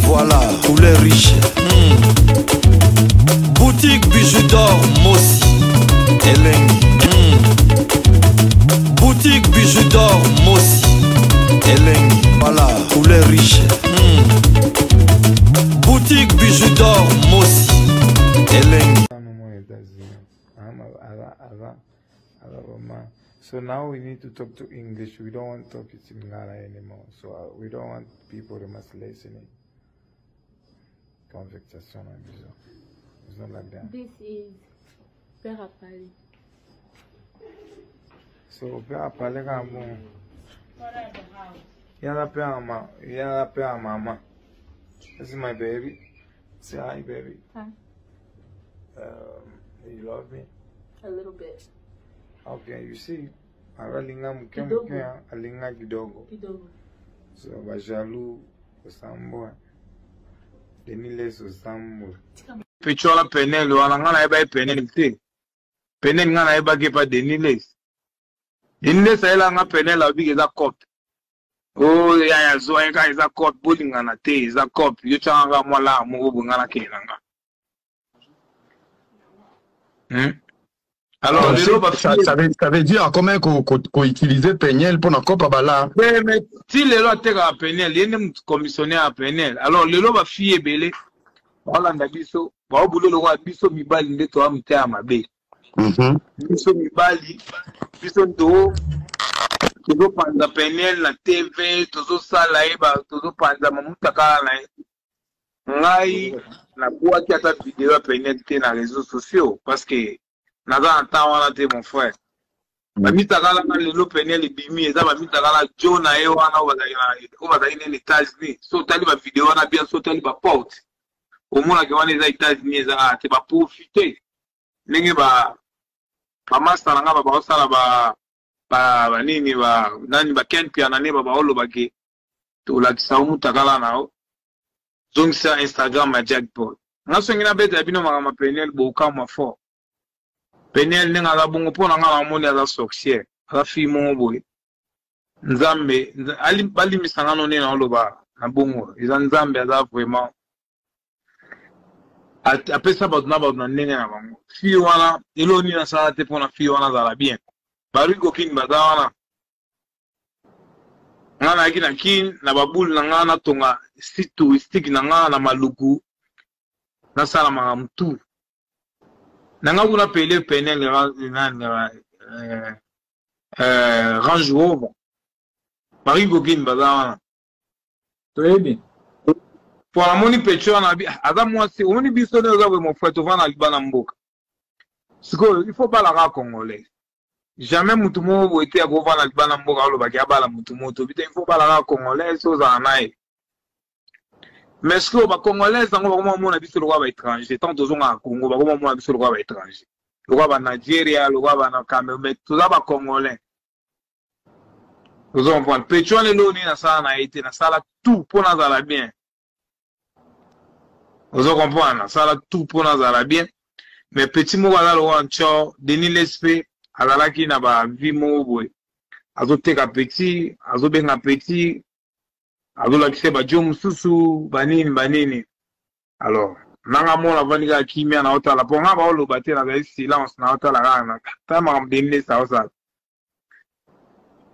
Voilà, poulet riche. Boutique bijoux d'or, Mossi, Elengi. Boutique bijoux d'or, Mossi, Elengi. Voilà, poulet riche. Boutique bijoux d'or, Mossi, Elengi. So now we need to talk to English. We don't want to talk to Lingala anymore. So we don't want people to must listen in conversation. It's not like that. This is Père Apali. So Père Apali ka mo. Yana Père Mama. This is my baby. Say hi, baby. Hi. You love me? A little bit. Okay, you see, alinga alinga kidogo. So bajalu osambo. Deniles osambo. Pichola penel wana ngana eba penel ti. Penel ngana eba ke pa Deniles. Deniles ela nga penel abi ke za cop. Oh ya zo enka iza cop boli ngana te iza cop. Yo changa mwala mo ngana ke nga. Alors, ça veut dire comment qu'on utilisait Peniel pour notre copa bala. Oui, mais si les lois étaient à Peniel, il y a un commissionnaire à Peniel. Alors, les lois va fier belé. Voilà, Nabiso. Bah, au boulot, le roi Biso Mibali, il est toi, m'était à ma baie. Biso Mibali, Biso Ndo, toujours pendant Peniel, la TV, toujours ça, là, toujours pendant Mamoutaka, là. Ngai, la boîte qui a ta vidéo à Peniel, dans les réseaux sociaux, parce que naza anta wana te mon frère bamitaka la lelo Peniel bimi eza bamitaka la John na ye wana obazali na États-Unis so tali ba vidéo wana bien so tali ba porte omona ke wana eza États-Unis eza te ba profiter ndenge ba master nga ba osala ba nini ba nani ba ken piana ne ba oloba ke to la kisaumu takala nao donc c'est Instagram ma jackpot ngaso ngina beta bino mama Peniel boka ma fort Peniel nenga la bongo pona nga moni ala sorcière ala fi mo boy nzambe ali bali misangano ne na loba na bongo iza nzambe ala vraiment apesa ba na nenga na bango fi wana eloni na sala te pona fi wana za la bien bari ko kin badawana ngana kina kin na babul na ngana tonga site touristique na ngana na maluku na sala ma mtu nanga kuna pele Peniel Range Rover Marie Gogin bazawana très bien pour la moni pecho na bi ada moi c'est on biso ne za mon frère to vana libana mboka siko il faut pas la congolais jamais mutumo bo ete ko vana libana mboka lo ba ki abala mutumo to bite il faut pas la congolais so za nae. Mais ce que les Congolais, ils ont dit le roi étranger. Tant qu'ils ont un Congo, ils ont dit le roi étranger. Le roi Nigeria, le roi Cameroun, mais tout ça, les Congolais. Vous comprenez? Pétrole et l'eau, ça a été, ça a tout pour nous aller bien. Vous comprenez? Ça a tout pour nous aller bien. Mais petit mot, là, le roi Ancho, Denis Lespé, à la qui n'a pas vu mon boy. Azote ka petit, azobe ka petit. Azola kise ba jom susu banini alors nanga mona vanika kimia na otala ponga ba olo bate na ba silence na otala kana tama mdenne ça ça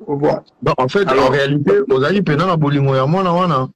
bon en fait alors, en réalité ozali pena na bolingo ya mwana wana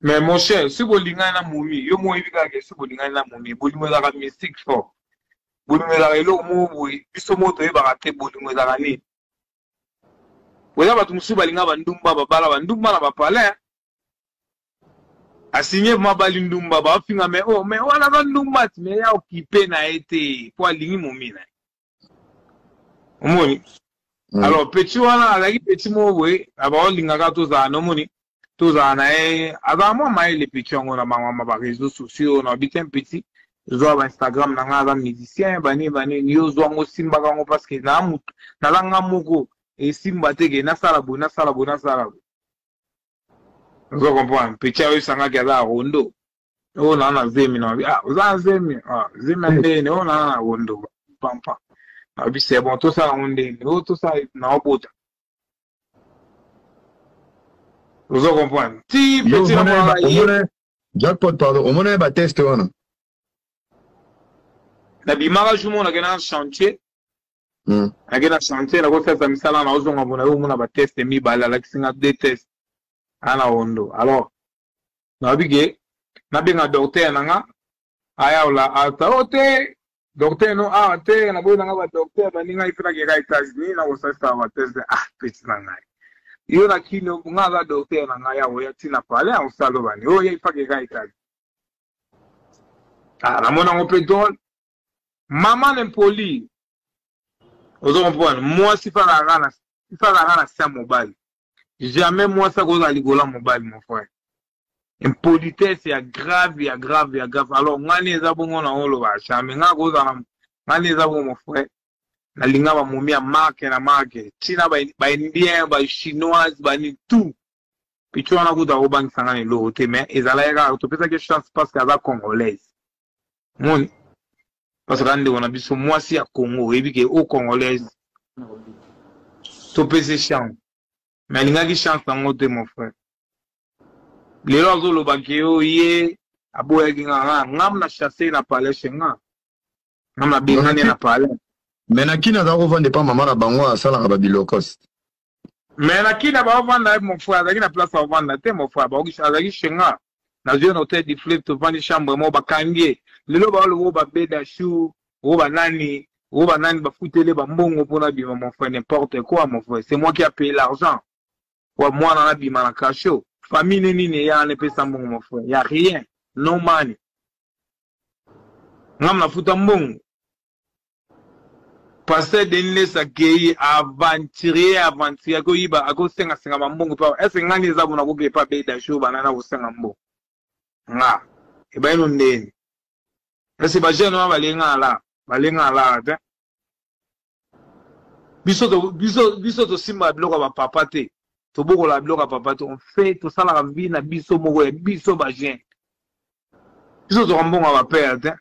mais mon cher si bolinga na mumi yo mo ibika ke si bolinga na mumi bolingo za ka mystique fort bolingo za elo mo boy biso moto e ba te bolingo za ni. Oya batu musu balinga bandumba babala bandumba na bapale asigné mabali ndumba ba finga mais wana bandumba mais ya occupé na été pour alingi momina omoni alors petit wana alaki petit mowe aba olinga ka toza no moni toza na aba mo mai le petit ngo na mama ba réseaux sociaux na bitin petit zo ba Instagram na nga musicien bani yo zo ngo simba ka ngo parce que na mutu na langa moko et simba tege na sala bo vous comprenez petit ayo sanga kala rondo o na zemi na uza zemi zemi ndene o na rondo pampa abi c'est bon tout ça on est tout ça na obota Vous comprenez? Si petit jackpot, pardon, au moins un test. Na bimara jumo na gena chantier. Na gena chantier, na kosa misala na ozonga bona yo mona ba test mi bala la kisinga deux tests. Ana ondo. Alors, na bige na benga docteur nanga aya ola ata ote docteur no ate na bona nga ba docteur ba ninga ifika ke ga États-Unis na kosa ba test petit nanga. Yo na kino nga ba docteur nanga ya oya tina pale a usalo bani. O ya ifika ke ga États-Unis. Na mona ngopedol maman impoli. Vous comprenez? Moi, si pas la rana, c'est mobile. Jamais moi, ça cause à l'igola mobile, mon frère. Impolitesse, c'est grave. Alors, moi, les abonnés, on a on le va. Jamais, moi, les abonnés, mon frère. La linga va mourir à marque. China, ba indien, ba chinoise, ba ni tout. Puis tu en as goûté à Oban Sangan et l'autre, mais ils allaient à tu peux que chance parce qu'elle va congolaise. Mon. Parce que on a vu ce mois-ci à Congo, et puis que au Congolais, tu peux se chanter. Mais il y a des chances dans mon mon frère. Les autres, le bagio, yé, à Boéguinga, n'am na chassé na palais chez moi. N'am na bingani na palais. Mais na qui n'a pas vendu pas maman à Bango à Salah Babilo Cost. Mais na qui n'a pas vendu mon frère, il y a une place à vendre, mon frère, Bogi, à la chenga. Dans un hôtel de flip, tu vends des chambres, moi, bakangier. Le loba le ba beda chou, ba nani ba foutele ba mbongo pour na bima mon frère n'importe quoi mon frère, c'est moi qui a payé l'argent. Wa moi na bima na cacho. Famille nini ya ne pesa mbongo mon frère, y a rien, no money. Ngam na futa mbongo. Passer denle sa gay aventurier ko yiba ako senga mbongo pa. Est-ce ngani za bona ko ke pa beda chou banana ko senga mbongo. Nga, e ba ino ndeni. C'est pas jeune, balinga là, biso to simba bloka ba papa te. To boko la bloka papa te. On fait tout ça la vie na biso moko e biso ba jeune. Biso to mbonga ba père.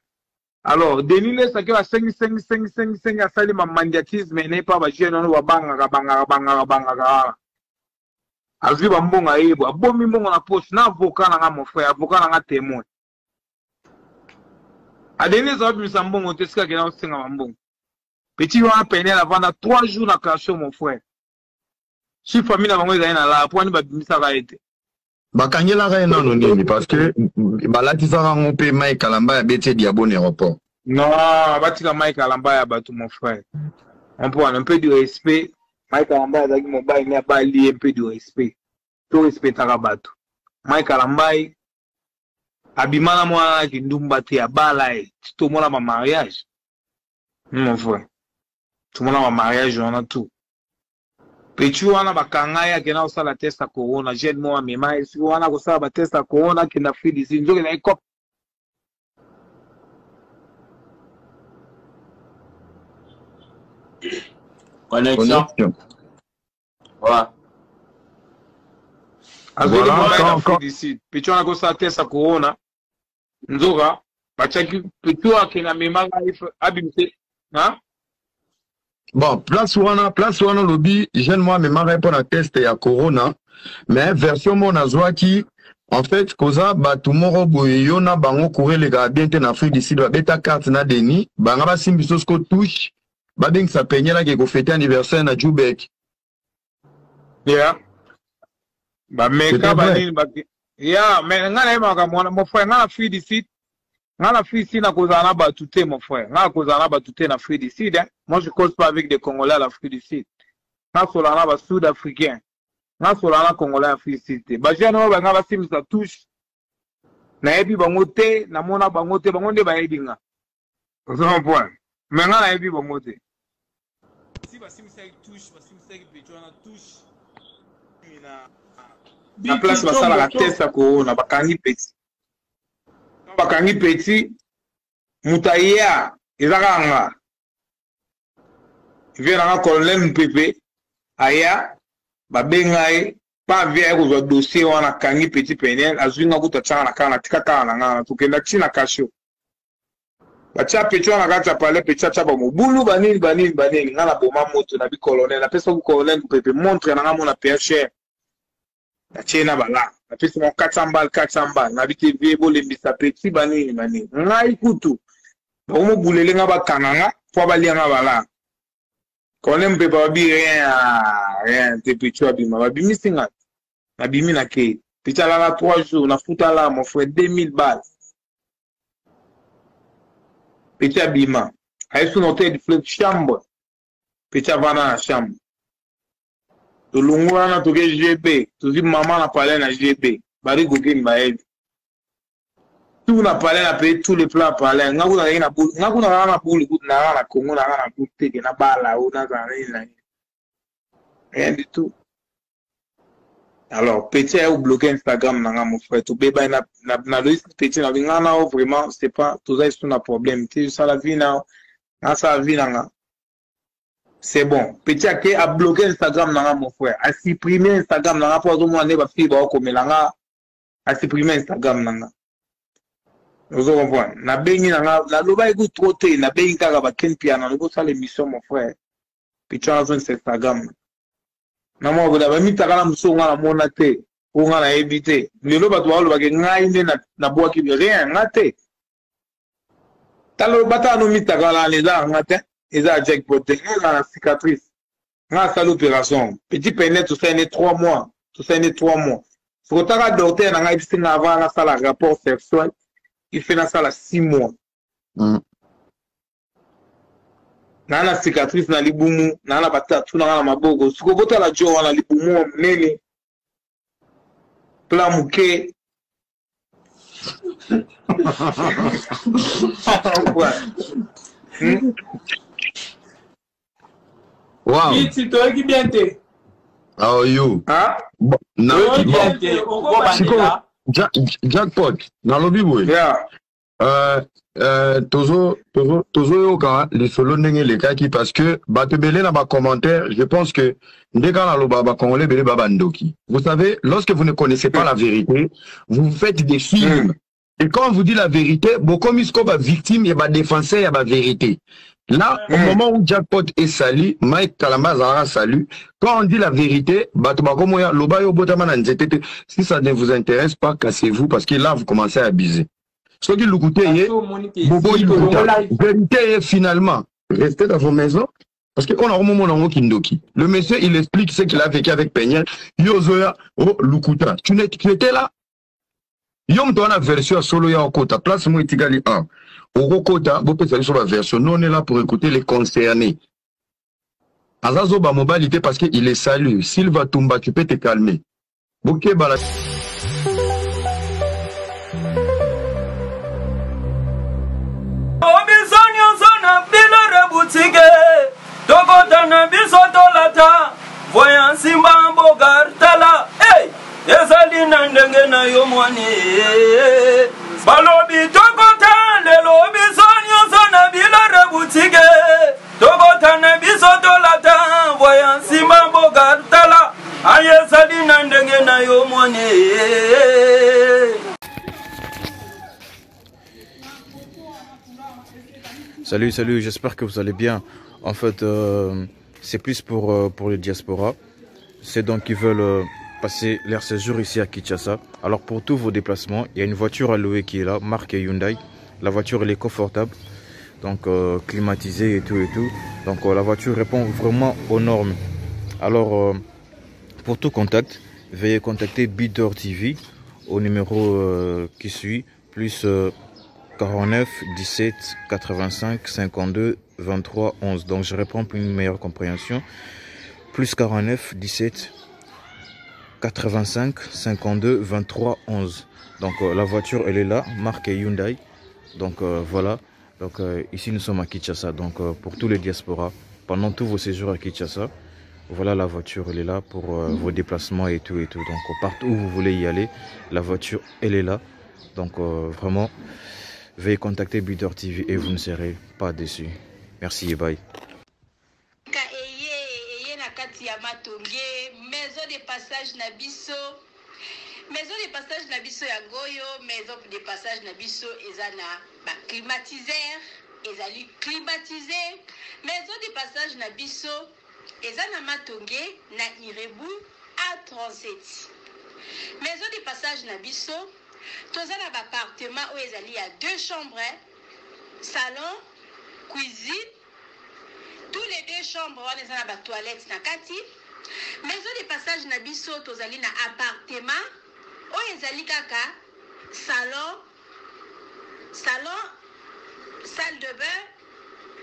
Alors, denile ça que va 5 à sali ma mandiatisme n'est pas ba jeune on va banga. Azwi ba mbonga ebo, abomi mbonga na poche na avocat na mon frère, avocat na témoin. A donné ça, puis ça mbongo, t'es ce qu'il y a dans mbongo. Petit va peiner la vendre 3 jours na cachot, mon frère. Si famille n'a pas eu la pour ne pas ça va être. Bakangi la reine non nini parce que balati ça on paye Mike Kalamba ya bete diabo aéroport. Non, bati ka Mike Kalamba ya batu mon frère. On prend un peu de respect. Mike Kalamba ya mon bail n'a pas lié un peu de respect. Tout respect à batu. Mike Kalamba abimana mwana ki ndumba te abala tout mon ma mariage. Mon frère. Tout mon ma mariage on a tout. Petit wana bakanga ya kena usala test ya corona, jeune moi mema esi wana kusala ba test ya corona kina fidi zinjoke na ikop. Connexion. Ouais. Voilà, petit wana kusala test ya corona. Nzoka bachaki petit wana kena mema abimse, hein? Bon, place wana lobby, jeune moi me marre pour la test ya corona, mais version mon azwa qui en fait koza ba tumoro boyo na bango courir les gars bien en Afrique d'ici ba beta carte na deni, banga ba simbiso ko touche, ba ding sa peña la ke ko fêter anniversaire na Jubek. Yeah. Ba meka ba ni ba yeah, mais ngana ma ka mon frère ngana Afrique d'ici. Ngana Afrique d'ici na koza na ba touté mon frère. Ngana koza na ba touté na Afrique d'ici. Moi, je ne cause pas avec des Congolais à l'Afrique du Sud. Je suis là, Sud-Africain. Je suis là, Congolais à l'Afrique du Sud. Je suis là, je suis touche. Je suis là, je suis là, je suis là. C'est un point. Mais je suis là, si je suis là, touche, la place va la tête à corona, bakangi petit. Bakangi petit, mutaya, ezakanga. Vient un colonel Mpépé, aya, babengaye, pas vient au dossier on a kangi petit pénel, azwinga kuta chana kana tikaka na ngana tukenda china kasho. Bacha pecho na kata pale pecha chaba mobulu banini ngana boma moto na bi colonel, la personne colonel Mpépé montre na ngamo na PHR. na chena bala na pesi mo 400 balles na bite viebo le mbisa petit banini mani ngai kutu bomo bulele nga bakanganga po balianga bala kone mpe babi rien te pichu abima babimi singa na bimi na ke picha la 3 jours na futa la mon frère 2000 balles picha bima aisu note de flip chambre picha vana na chambre to lungura na to ke GB to zi mama na parler na GB bari gogen baebi tout na parler na payer tous les plans parler ngakuna na boule ngakuna na boule na Congo na boule te na bala ou na za rien du tout. Alors petit ou bloqué Instagram nanga mon frère to beba na le petit na ngana vraiment c'est pas tout ça c'est un problème tu ça la vie na ça vie nanga c'est bon petit a bloqué Instagram nanga mon frère a supprimer Instagram nanga pour moi ne ba fi ba ko melanga a supprimer Instagram nanga vous comprenez na bengi nanga la loba ego trop te na bengi kaka ba ken piano le ça l'émission mon frère petit a besoin Instagram na mo boda ba mitaka na musonga na mona te unga na éviter lelo ba to ba ke ngai ne na boa ki rien ngate talo bata no mitaka la les a ngate eza jackpot na cicatrice nga sa l'opération petit peine tout ça né 3 mois tout ça né 3 mois faut ta docteur na ngai singa avant la sala rapport sexuel il fait na sala 6 mois nana cicatrice na libumu nana batatu na maboko sikobota la jo na libumu nene pla muke Wow. Tu toi qui bien t'es. How are you? Hein? Non, bien t'es. Jackpot. Dans le bibo. Yeah. Tozo yoka les solo ndenge les kaki parce que batebele na ba commentaire je pense que ndeka na loba ba congolais bele baba ndoki. Vous savez lorsque vous ne connaissez pas la vérité vous faites des films et quand on vous dit la vérité beaucoup misko ba victime ya ba défenseur ya ba vérité. Là, au moment où Jackpot est sali, Mike Kalamba Zara salut. Quand on dit la vérité, si ça ne vous intéresse pas, cassez-vous parce que là, vous commencez à abuser. Ce qui vérité est finalement, restez dans vos maisons parce qu'on a un moment Kindoki. Le monsieur, il explique ce qu'il a vécu avec Peñel. Yozoya, oh, Lukuta. Tu étais là? Yom toi la version solo ya okota. Place moi itigali 1. Okota, vous pouvez aller sur la version. Nous on est là pour écouter les concernés. Azazo ba mobilité parce qu'il est salut. S'il va tomber, tu peux te calmer. Ok, bala. Voyant Simba Bogartala, hey, ezali nandenge na yo mwane. Balobi tokota le lobi sonyo sona bila rebutike. Tokota na biso tolata, voyant Simba Bogartala, ayezali nandenge na yo mwane. Salut, j'espère que vous allez bien. En fait, c'est plus pour le diaspora. C'est donc qu'ils veulent passer leur séjour ici à Kinshasa. Alors pour tous vos déplacements, il y a une voiture à louer qui est là, marque Hyundai. La voiture elle est confortable, donc climatisée et tout. Donc la voiture répond vraiment aux normes. Alors pour tout contact, veuillez contacter Bidor TV au numéro qui suit, plus 49 17 85 52 23 11. Donc je réponds pour une meilleure compréhension. Plus 49 17 85 52 23 11. Donc la voiture elle est là, marque Hyundai. Donc voilà. Donc ici nous sommes à Kinshasa. Donc pour tous les diasporas, pendant tous vos séjours à Kinshasa, voilà la voiture elle est là pour vos déplacements et tout. Donc partout où vous voulez y aller, la voiture elle est là. Donc vraiment, veuillez contacter Bidor TV et vous ne serez pas déçus. Merci et bye. Maison de passage Nabiso. Maison de passage Nabiso ya Goyo, maison de passage Nabiso ezana ba climatiseur, ezali climatisé. Maison de passage Nabiso ezana matonge na Irebu A37. maison de passage na biso toza na appartement oyo ezali ya 2 chambres, salon, cuisine. Tous les 2 chambres wana eza na ba toilette na kati. Maison de passage na biso tozali na appartement oyo ezali kaka salon, salle de bain,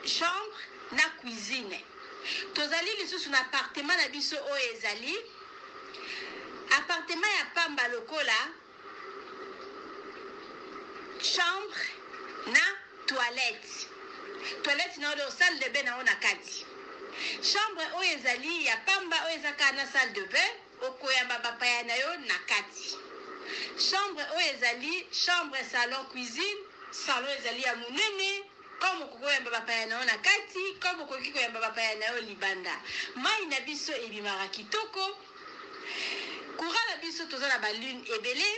chambre na cuisine. Tozali lisusu na appartement na biso oyo ezali appartement ya pamba lokola chambre na toilette. Toilette na oyo salle de bain na ona kati. Chambre oyo ezali ya pamba oyo ezaka na salle de bain okoyamba bapaya na yo na kati. Chambre oyo ezali chambre, salon, cuisine. Salon ezali ya munene comme okoyamba bapaya na yo na kati, comme okoki koyamba bapaya na yo libanda. Mai na biso ebimaka kitoko. Courant na biso toza na balune ebele.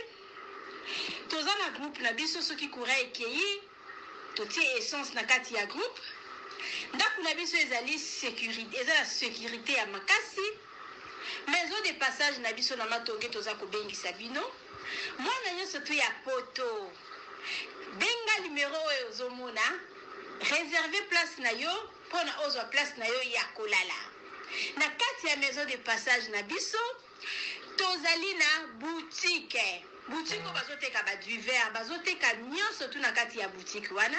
Toza na groupe na biso soki courant ekei totie essence na kati ya groupe. Ndako na biso ezali sécurité, ezala sécurité ya makasi. Maison de passage na biso na matonge toza kobengisa bino. Mwana nyonso tu ya poto benga numéro oyo ozomona, réserver place na yo mpona ozwa place na yo ya kolala. Na kati ya maison de passage na biso tozali na boutique. Boutique oyo bazoteka ba duvet, bazoteka nyonso tu na kati ya boutique wana.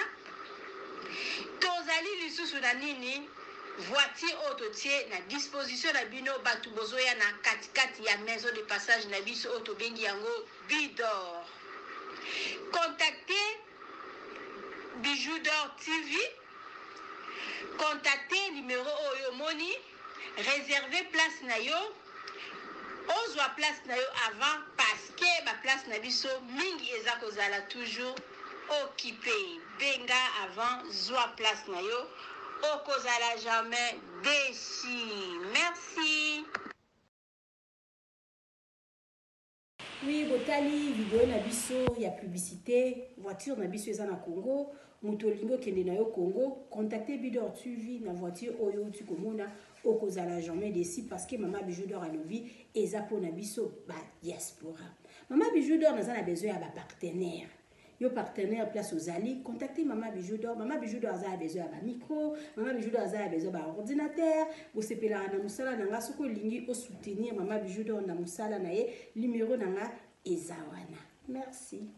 Tozali lisusu na nini voiture oyo totie na disposition na bino bato bozoya na katikati ya maison de passage na biso oyo tobengi yango Bidor. Contactez Bijou d'Or TV. Contactez numéro oyo moni, réservez place na yo. Ozwa place na yo avant parce que ba place na biso mingi eza kozala toujours occupé. Benga avant zwa place na yo. Okozala jamais déçu. Merci. Oui, botali vidéo na biso ya publicité, voiture na biso eza na Congo, mutolingo kende na yo Congo, contactez Bidor TV na voiture oyo tu komona okozala jamais déçu parce que Maman Bijou d'Or alobi eza po na biso ba diaspora. Maman Bijou d'Or naza na besoin ya ba partenaire. Yo partenaire place aux alliés, contactez Maman Bijou d'Or. Maman Bijou d'Or a besoin d'un micro, Maman Bijou d'Or a besoin d'un ordinateur. Vous savez là na musala nanga soko lingi au soutenir Maman Bijou d'Or na musala na ye numéro nanga ezawana. Merci.